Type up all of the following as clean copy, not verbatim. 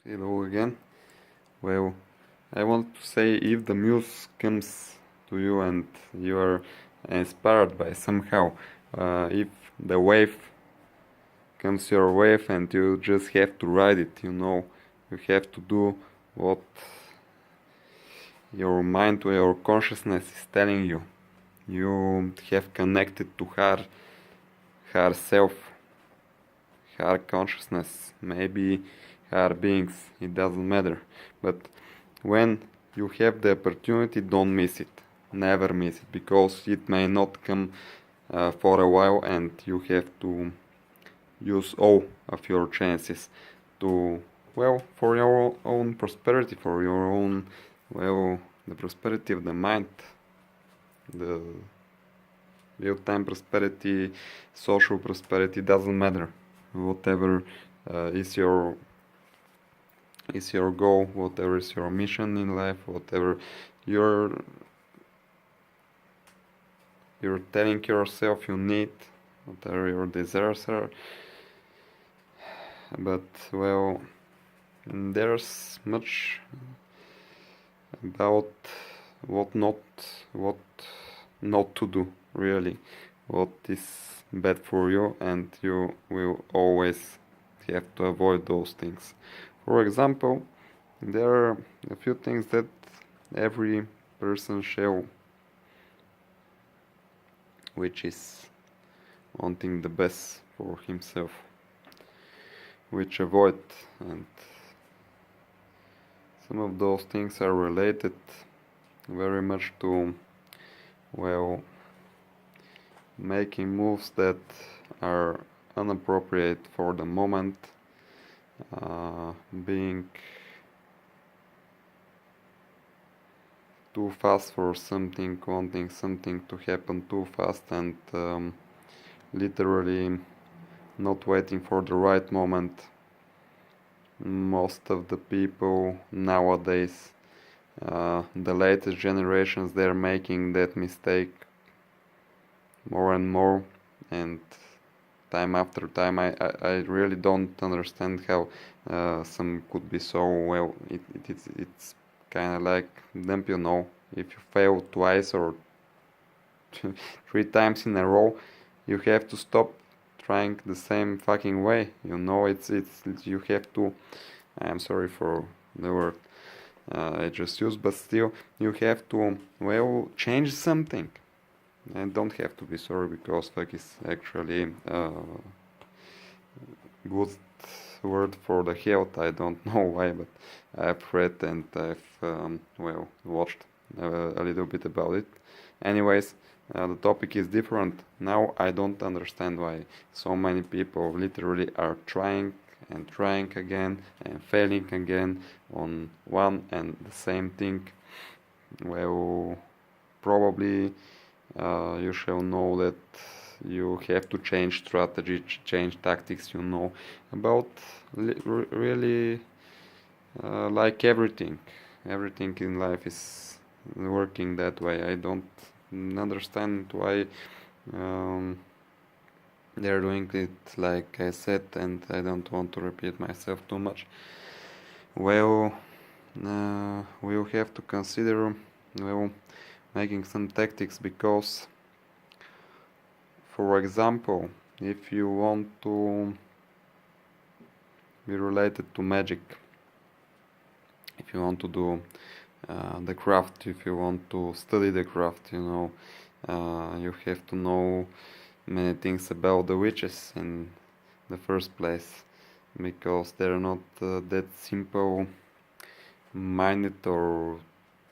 Hello again. Well, I want to say if the muse comes to you and you are inspired by somehow, if the wave comes your wave and you just have to ride it, you have to do what your mind or your consciousness is telling you. You have connected to her self, her consciousness, maybe her beings, it doesn't matter. But when you have the opportunity, don't miss it. Never miss it, because it may not come for a while, and you have to use all of your chances to, for your own prosperity, for your own, the prosperity of the mind, the real-time prosperity, social prosperity, doesn't matter. Whatever is your goal, whatever is your mission in life, whatever you're telling yourself you need, whatever your desires are. But there's much about what not to do, really, what is bad for you, and you will always have to avoid those things. For example, there are a few things that every person shall, which is wanting the best for himself, which avoid, and some of those things are related very much to, making moves that are inappropriate for the moment, being too fast for something, wanting something to happen too fast, and literally not waiting for the right moment. Most of the people nowadays, the latest generations, they're making that mistake more and more, and time after time. I really don't understand how some could be so it's kind of like them, if you fail twice or 3 times in a row, you have to stop trying the same fucking way. It's you have to, I'm sorry for the word I just used, but still you have to change something. And don't have to be sorry, because fuck is actually good word for the health. I don't know why, but I've read and I've watched a little bit about it. Anyways, the topic is different. Now I don't understand why so many people literally are trying and trying again and failing again on one and the same thing. Probably you shall know that you have to change strategy, change tactics, about really like everything in life is working that way. I don't understand why they're doing it, like I said, and I don't want to repeat myself too much. We'll have to consider making some tactics, because, for example, if you want to be related to magic, if you want to do the craft, if you want to study the craft, you have to know many things about the witches in the first place, because they're not that simple minded or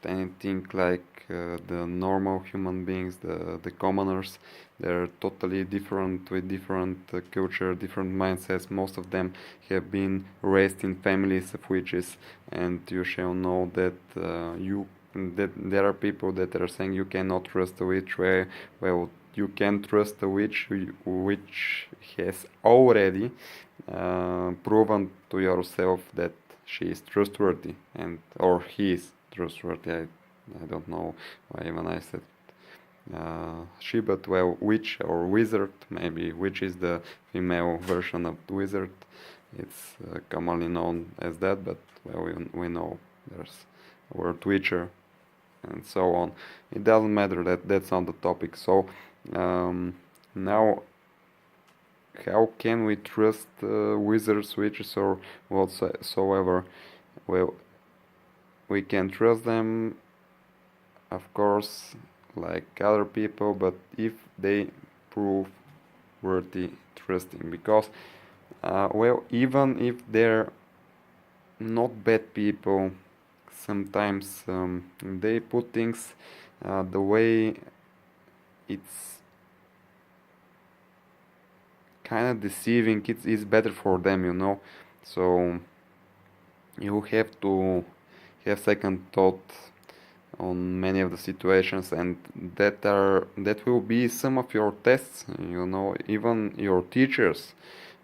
anything like the normal human beings, the commoners. They're totally different, with different culture, different mindsets. Most of them have been raised in families of witches, and you shall know that that there are people that are saying you cannot trust a witch. You can trust a witch which has already proven to yourself that she is trustworthy, or he is trustworthy. I don't know why even I said she, but witch or wizard, maybe witch is the female version of wizard. It's commonly known as that, but well, we know there's our Twitcher and so on. It doesn't matter, that's not the topic. So now, how can we trust wizards, witches, or whatsoever? Well, we can trust them, of course, like other people, but if they prove worthy trusting, because well, even if they're not bad people, sometimes they put things the way it's kind of deceiving. It's better for them, you know. So you have to have second thought on many of the situations, and that will be some of your tests, you know. Even your teachers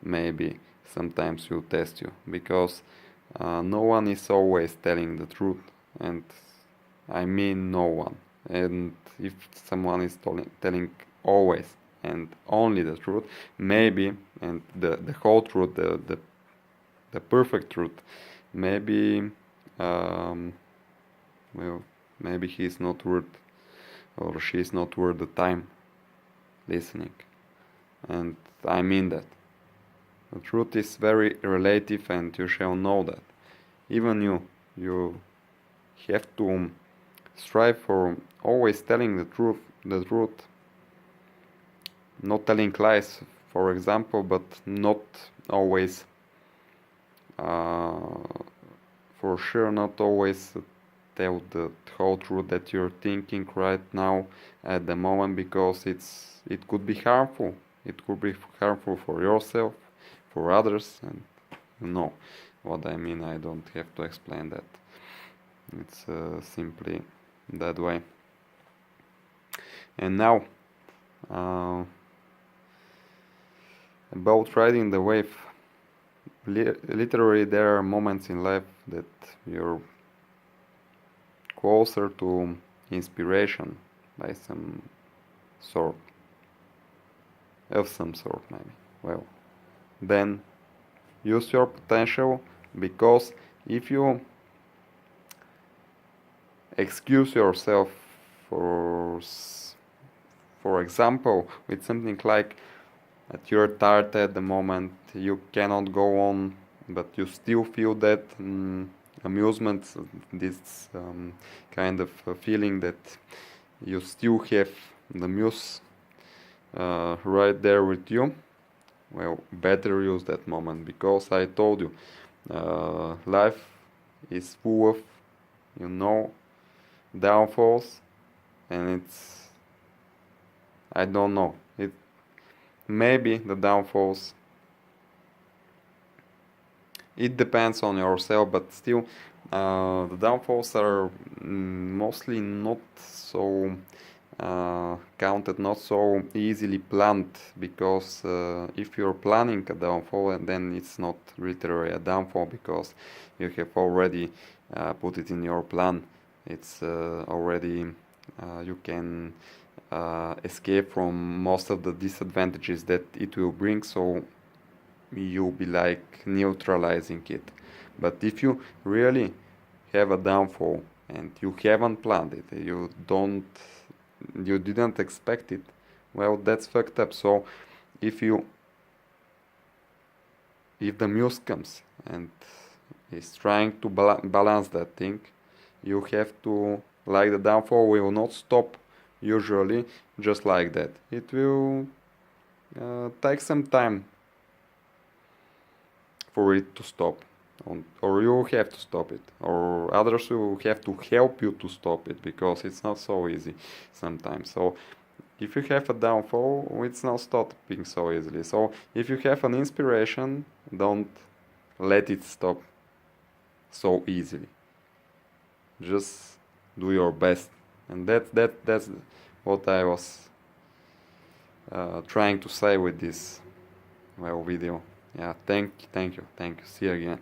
maybe sometimes will test you, because no one is always telling the truth, and I mean no one. And if someone is telling always and only the truth, maybe, and the whole truth, the perfect truth, maybe well, maybe he's not worth, or she's not worth the time listening. And I mean that. The truth is very relative, and you shall know that. Even you have to strive for always telling the truth, not telling lies, for example, but not always, for sure, not always tell the whole truth that you're thinking right now at the moment, because it could be harmful. It could be harmful for yourself, for others, and you know what I mean. I don't have to explain that. It's simply that way. And now, about riding the wave. Literally, there are moments in life that you're closer to inspiration by some sort, of some sort maybe. Well, then use your potential, because if you excuse yourself for example, with something like that you're tired at the moment, you cannot go on, but you still feel that amusement, this kind of feeling that you still have the muse right there with you, well, better use that moment, because I told you, life is full of, you know, downfalls, and it's, I don't know, it maybe the downfalls, it depends on yourself, but still the downfalls are mostly not so counted, not so easily planned, because if you're planning a downfall, and then it's not literally a downfall, because you have already put it in your plan. It's already, you can escape from most of the disadvantages that it will bring, so you'll be like neutralizing it. But if you really have a downfall and you haven't planned it, you didn't expect it, well, that's fucked up. So if the muse comes and is trying to balance that thing, you have to, like, the downfall will not stop usually just like that. It will take some time for it to stop, or you have to stop it, or others will have to help you to stop it, because it's not so easy sometimes. So if you have a downfall, it's not stopping so easily. So if you have an inspiration, don't let it stop so easily. Just do your best, and that's what I was trying to say with this, well, video. Yeah, thank you. See you again.